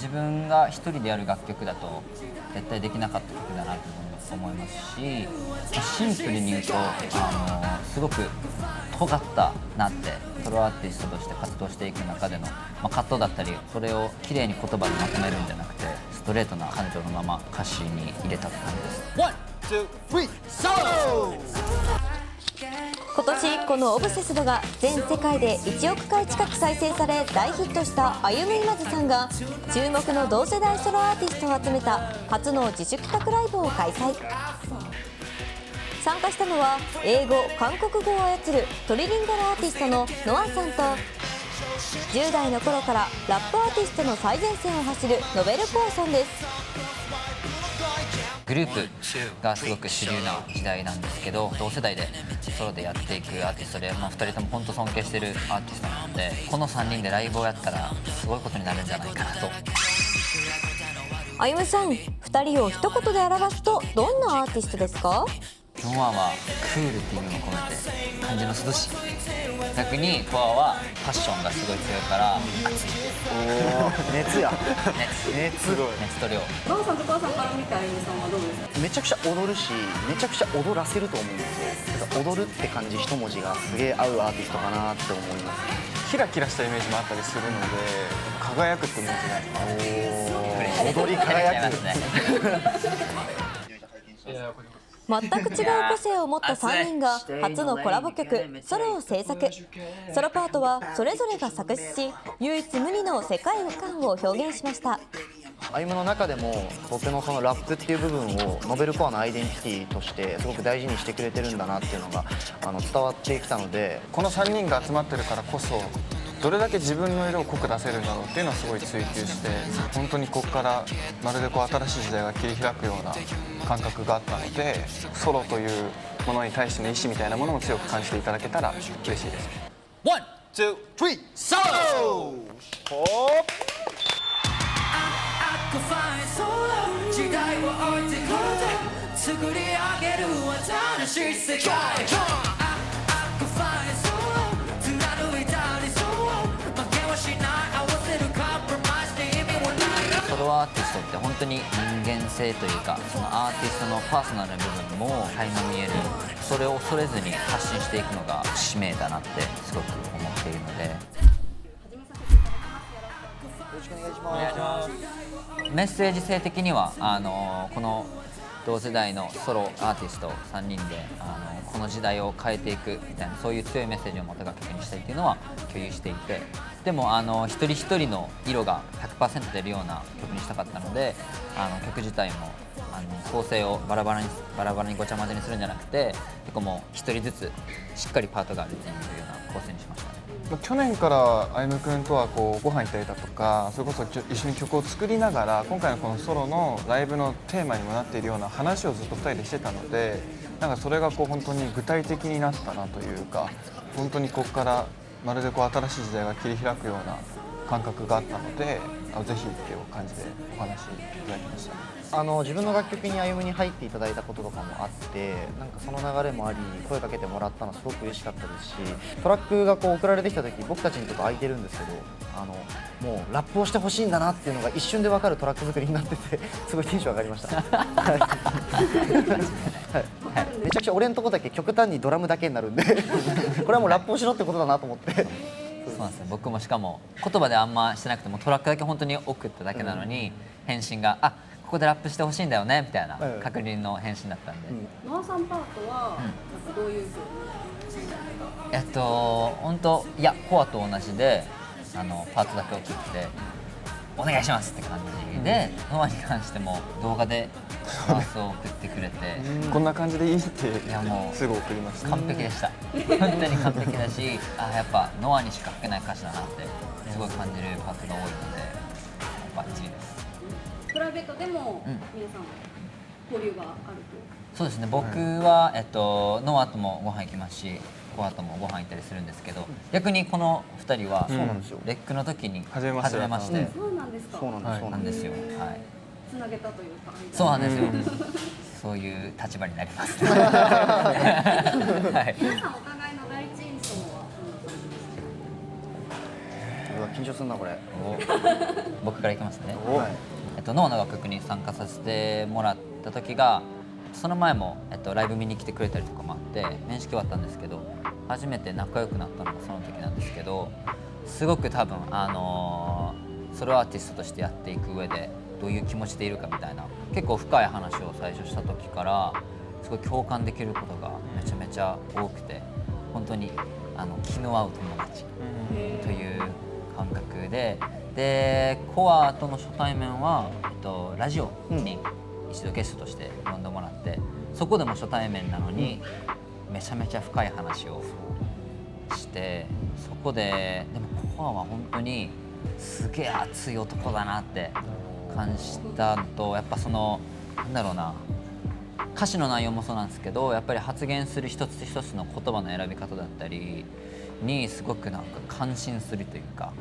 自分が一人でやる楽曲だと絶対できなかった曲だなと思いますし、シンプルに言うとすごく尖ったなってソロアーティストとして活動していく中での、葛藤だったり、それをきれいに言葉でまとめるんじゃなくてストレートな感情のまま歌詞に入れたって感じです。One, two, three, solo! 今年この「オブセスド」が全世界で1億回近く再生され大ヒットしたあゆむいまずさんが注目の同世代ソロアーティストを集めた初の自主企画ライブを開催。参加したのは英語・韓国語を操るトリリンガルアーティストのノアさんと10代の頃からラップアーティストの最前線を走るノベルコアさんです。グループがすごく主流な時代なんですけど、同世代でソロでやっていくアーティストで、2人とも本当尊敬してるアーティストなので、この3人でライブをやったらすごいことになるんじゃないかなと。あゆむさん、2人を一言で表すとどんなアーティストですか？ノアはクールっていう意味も込めて感じの涼しい、逆にコアはパッションがすごい強いから熱い。熱や熱と量。ノアさんとコアさんから見てあゆみさんはどうですか？めちゃくちゃ踊るし、めちゃくちゃ踊らせると思うんですよ。だから踊るって感じ一文字がすげえ合うアーティストかなって思います。キラキラしたイメージもあったりするので、輝くってイメージない踊り輝く全く違う個性を持った3人が初のコラボ曲「ソロ」を制作。ソロパートはそれぞれが作詞し、唯一無二の世界観を表現しました。あゆむの中でも僕のそのラップっていう部分をノベルコアのアイデンティティとしてすごく大事にしてくれてるんだなっていうのが伝わってきたので、この3人が集まってるからこそどれだけ自分の色を濃く出せるんだろうっていうのをすごい追求して、本当にここからまるで新しい時代が切り開くような感覚があったので、ソロというものに対しての意志みたいなものも強く感じていただけたら嬉しいです。 One, two, three, solo! 時代を置いてこうと作り上げる新しい世界。ソロアーティストって本当に人間性というか、そのアーティストのパーソナルな部分も垣間見える、それを恐れずに発信していくのが使命だなってすごく思っているので。お願いします。メッセージ性的にはこの同世代のソロアーティスト3人でこの時代を変えていくみたいな、そういう強いメッセージをまた楽曲にしたいっていうのは共有していて、でも一人一人の色が 100% 出るような曲にしたかったので、曲自体も構成をバラバラにごちゃ混ぜにするんじゃなくて、結構もう一人ずつしっかりパートがあるっていうような構成にしましたね。去年からあゆむくんとはご飯行ったりだとか、それこそ一緒に曲を作りながら、今回のこのソロのライブのテーマにもなっているような話をずっと2人でしてたので、なんかそれが本当に具体的になったなというか、本当にここからまるで新しい時代が切り開くような感覚があったので、ぜひっていう感じでお話いただきました。自分の楽曲にあゆむに入っていただいたこととかもあって、なんかその流れもあり声かけてもらったのすごく嬉しかったですし、トラックが送られてきた時僕たちにとこ空いてるんですけど、もうラップをしてほしいんだなっていうのが一瞬で分かるトラック作りになっててすごいテンション上がりました。めちゃくちゃ俺のとこだけ極端にドラムだけになるんでこれはもうラップをしろってことだなと思って。そうなんですね。僕もしかも言葉であんましてなくてもトラックだけ本当に送っただけなのに、返信がここでラップしてほしいんだよねみたいな確認の返信だったんで、ノアさんパートはどういう風に？本当コアと同じでパートだけ送ってお願いしますって感じで、ノアに関しても動画でパースを送ってくれてこんな感じでいいってもうすぐ送りました。完璧でした。本当に完璧だし、やっぱノアにしか書けない歌詞だなってすごい感じるパートが多いのでバッチリです。プライベートでも皆さん交流があると？そうですね。僕はノアともご飯行きますし、コアともご飯行ったりするんですけど、逆にこの2人はレックの時に初めまして。そうなんですか。そうなんですよ。はい。つなげたというか。そうなんですよ。そういう立場になります。はい。皆さんお互いの第一印象はどんな感じですか？緊張するなこれ。僕からいきますね。はいノーの楽曲に参加させてもらった時がその前も、ライブ見に来てくれたりとかもあって面識はあったんですけど、初めて仲良くなったのがその時なんですけど、すごく多分ソロアーティストとしてやっていく上でどういう気持ちでいるかみたいな結構深い話を最初した時からすごい共感できることがめちゃめちゃ多くて、本当に気の合う友達という感覚で、コアとの初対面は、ラジオに一度ゲストとして呼んでもらって、そこでも初対面なのにめちゃめちゃ深い話をして、そこででもコアは本当にすげえ熱い男だなって感じたのと、やっぱなんだろうな、歌詞の内容もそうなんですけど、やっぱり発言する一つ一つの言葉の選び方だったりにすごくなんか感心するというか、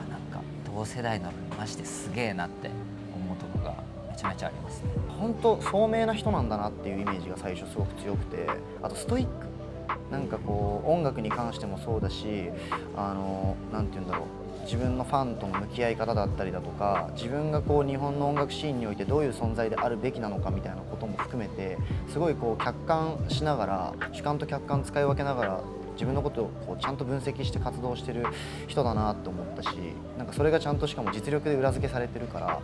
なんか同世代なのにマジですげえなって思うところがめちゃめちゃありますね。本当聡明な人なんだなっていうイメージが最初すごく強くて、あとストイック、なんかこう音楽に関してもそうだし、なんて言うんだろう、自分のファンとの向き合い方だったりだとか、自分がこう日本の音楽シーンにおいてどういう存在であるべきなのかみたいなことも含めて、すごいこう客観しながら、主観と客観使い分けながら自分のことをこうちゃんと分析して活動してる人だなと思ったし、なんかそれがちゃんとしかも実力で裏付けされてるから、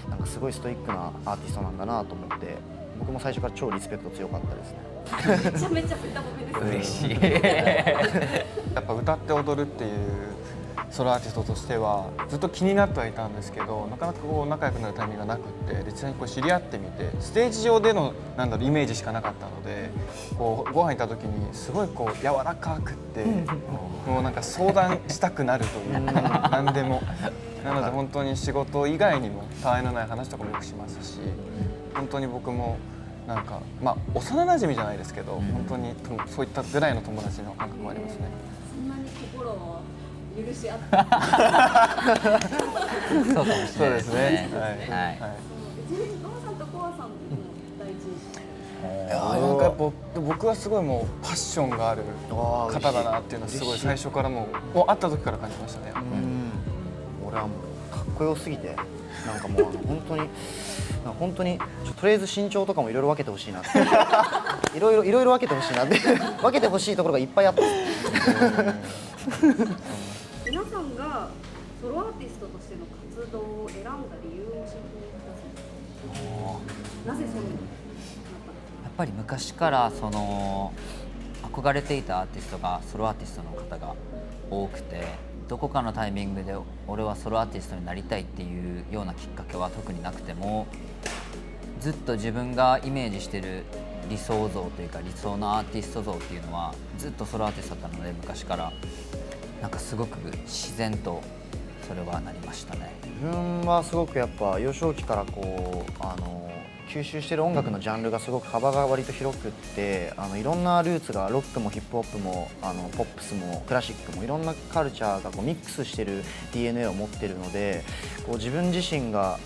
なんかすごいストイックなアーティストなんだなと思って、僕も最初から超リスペクト強かったですね。めちゃめちゃベタ褒めですね。嬉しいやっぱ歌って踊るっていうソロアーティストとしてはずっと気になってはいたんですけど、なかなかこう仲良くなるタイミングがなくって、実際にこう知り合ってみてステージ上でのイメージしかなかったので、こうご飯行った時にすごいこう柔らかくってもうなんか相談したくなるというか何でもなので本当に仕事以外にもたわいのない話とかもよくしますし、本当に僕もなんか幼馴染じゃないですけど、本当にそういったぐらいの友達の感覚もありますね。そんなに心を許し合ってそうかもしれないですね。そうですね。はいちなみにノアさんとコアさんの第一印象。なんかやっぱ僕はすごいもうパッションがある方だなっていうのはすごい最初からもう会った時から感じましたね。俺はもうかっこよすぎて、なんかもう本当にとりあえず身長とかもいろいろ分けてほしいなっていろいろ分けてほしいなって分けてほしいところがいっぱいあって皆さんがソロアーティストとしての活動を選んだ理由を教えてください。なぜそういうのになったんですか。やっぱり昔から憧れていたアーティストがソロアーティストの方が多くて、どこかのタイミングで俺はソロアーティストになりたいっていうようなきっかけは特になくても、ずっと自分がイメージしてる理想像というか理想のアーティスト像っていうのはずっとソロアーティストだったので、昔からなんかすごく自然とそれはなりましたね。自分はすごくやっぱ幼少期からこう吸収してる音楽のジャンルがすごく幅が割と広くって、いろんなルーツがロックもヒップホップもポップスもクラシックもいろんなカルチャーがこうミックスしてる DNA を持ってるので、こう自分自身が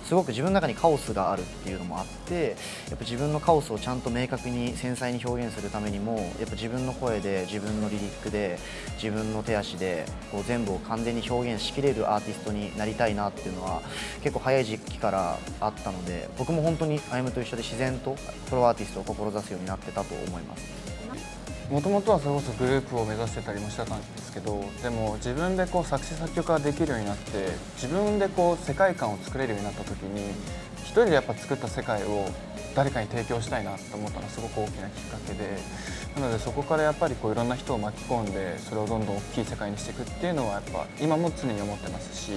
すごく自分の中にカオスがあるっていうのもあって、やっぱ自分のカオスをちゃんと明確に繊細に表現するためにも、やっぱ自分の声で自分のリリックで自分の手足でこう全部を完全に表現しきれるアーティストになりたいなっていうのは結構早い時期からあったので、僕も本当に歩と一緒で自然とソロアーティストを志すようになってたと思います。もともとはそれこそグループを目指してたりもしてたんですけど、でも自分でこう作詞作曲ができるようになって、自分でこう世界観を作れるようになった時に、一人でやっぱ作った世界を誰かに提供したいなと思ったのがすごく大きなきっかけで、なのでそこからやっぱりこういろんな人を巻き込んで、それをどんどん大きい世界にしていくっていうのはやっぱ今も常に思ってますし、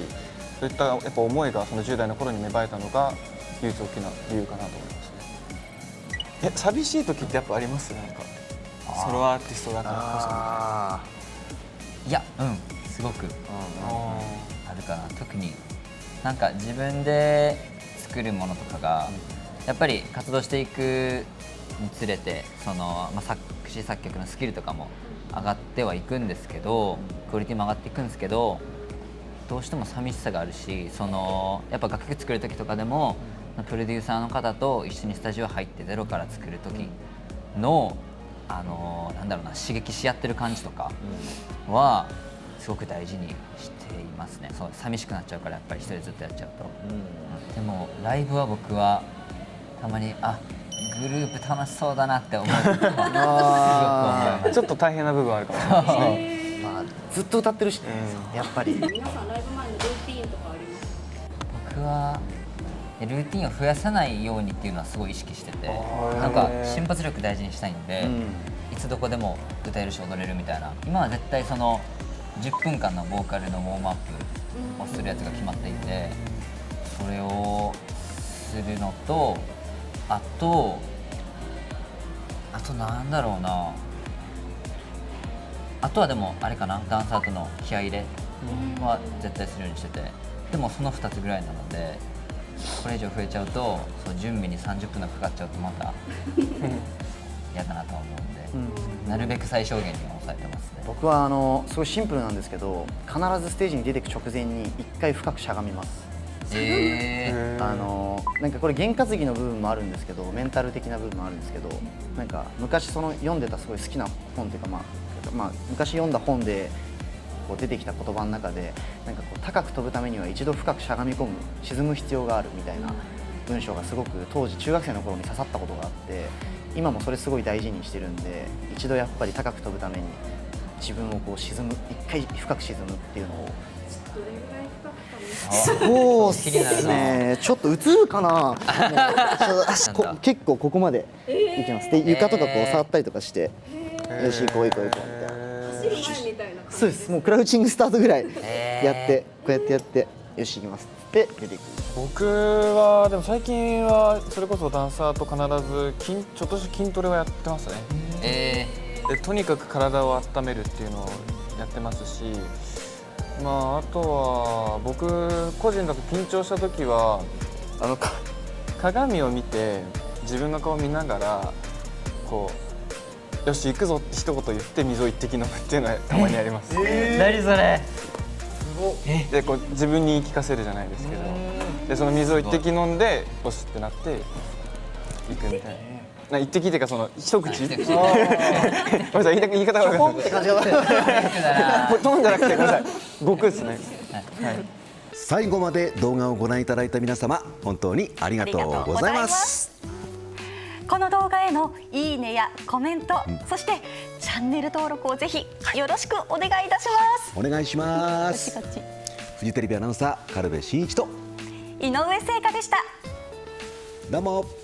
そういったやっぱ思いがその10代の頃に芽生えたのが唯一大きな理由かなと思いますね。寂しい時ってやっぱあります？なんかソロアーティストだからこそ。いや、すごくあるかな。特になんか自分で作るものとかがやっぱり活動していくにつれて作詞作曲のスキルとかも上がってはいくんですけど、クオリティも上がっていくんですけど、どうしても寂しさがあるし、やっぱ楽曲作る時とかでもプロデューサーの方と一緒にスタジオ入ってゼロから作る時のなんだろうな、刺激し合ってる感じとかはすごく大事にしていますね。そう寂しくなっちゃうからやっぱり一人でずっとやっちゃうと、でもライブは僕はたまにグループ楽しそうだなって思う時もすごく思います。ちょっと大変な部分あるかもしれないですね。まあ、ずっと歌ってるしね、やっぱり。皆さんライブ前のルーティーンとかありますか？僕はルーティンを増やさないようにっていうのはすごい意識してて、なんか瞬発力大事にしたいんで、いつどこでも歌えるし踊れるみたいな。今は絶対その10分間のボーカルのウォームアップをするやつが決まっていて、それをするのと、あとなんだろうな、あとはでもあれかな、ダンサーとの気合い入れは絶対するようにしてて、でもその2つぐらいなので、これ以上増えちゃうとそう準備に30分がかかっちゃうとまた嫌だなとは思うんで、なるべく最小限に抑えてますね。僕はすごいシンプルなんですけど、必ずステージに出ていく直前に1回深くしゃがみます。なんかこれ験担ぎの部分もあるんですけど、メンタル的な部分もあるんですけど、なんか昔読んでたすごい好きな本っていうか、昔読んだ本でこう出てきた言葉の中で、なんかこう高く飛ぶためには一度深くしゃがみ込む、沈む必要があるみたいな文章がすごく当時中学生の頃に刺さったことがあって、今もそれすごい大事にしてるんで、一度やっぱり高く飛ぶために自分をこう一回深く沈むっていうのを。どれぐらい深くかそうですね、ちょっと映るかな。結構ここまでいきます。で床とかこう触ったりとかして、よし行こうみたいな。走る前みたいな感じ。そうです。もうクラウチングスタートぐらいやってこうやってやってよし行きますって出ていく。僕はでも最近はそれこそダンサーと必ずちょっとした筋トレはやってますね。でとにかく体を温めるっていうのをやってますし、あとは僕個人だと緊張した時は鏡を見て自分の顔を見ながらこうよし行くぞって一言言って水を一滴飲むっていうのはたまにあります。何それ。でこう自分に言い聞かせるじゃないですけど、でその水を一滴飲んでよしってなって行くみたいな。一滴っていうかその一口。ごめんなさい、言い方が分かんない。飲んじゃなくてごめんなさい。僕ですね。最後まで動画をご覧いただいた皆様、本当にありがとうございます。この動画へのいいねやコメント、そしてチャンネル登録をぜひよろしくお願いいたします。お願いします。フジテレビアナウンサー軽部真一と井上聖華でした。どうも。